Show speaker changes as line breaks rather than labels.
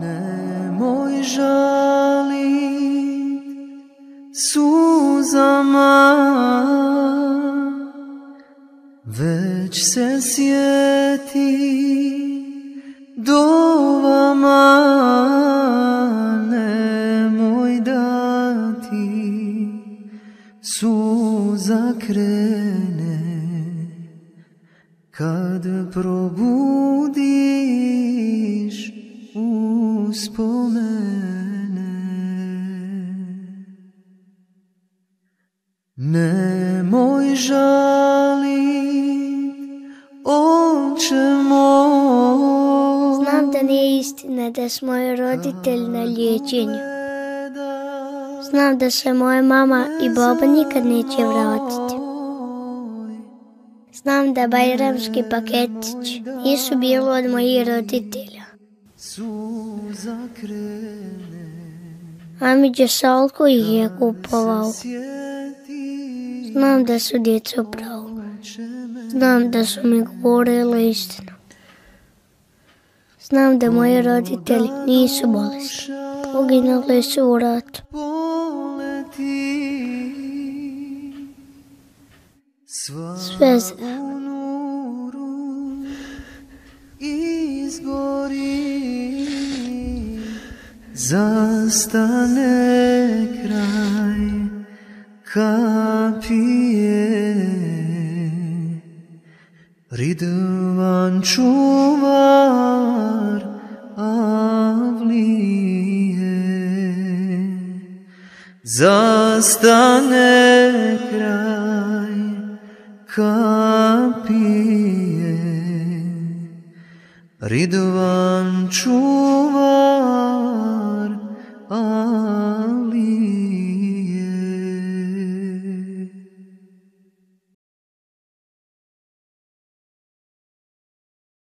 Nemoj žalit suzama, već se sjeti dovama. Nemoj dati suza krene kad probudiš uspomene. Nemoj žalit, oče moj.
Znam da nije istina da su moji roditelji na liječenju. Znam da se moja mama i baba nikad neće vratiti. Znam da bajramski paketić nisu bilo od mojih roditelja. Amidža Salko ih je kupovao. Znam da su djeca u pravu. Znam da su mi govorili istinu. Znam da moji roditelji nisu bolesni. Poginuli su u ratu. Sve
zastane kraj kapije, Ridvan čuvar avlije. Zastane kraj kapije, Ridvan čuvar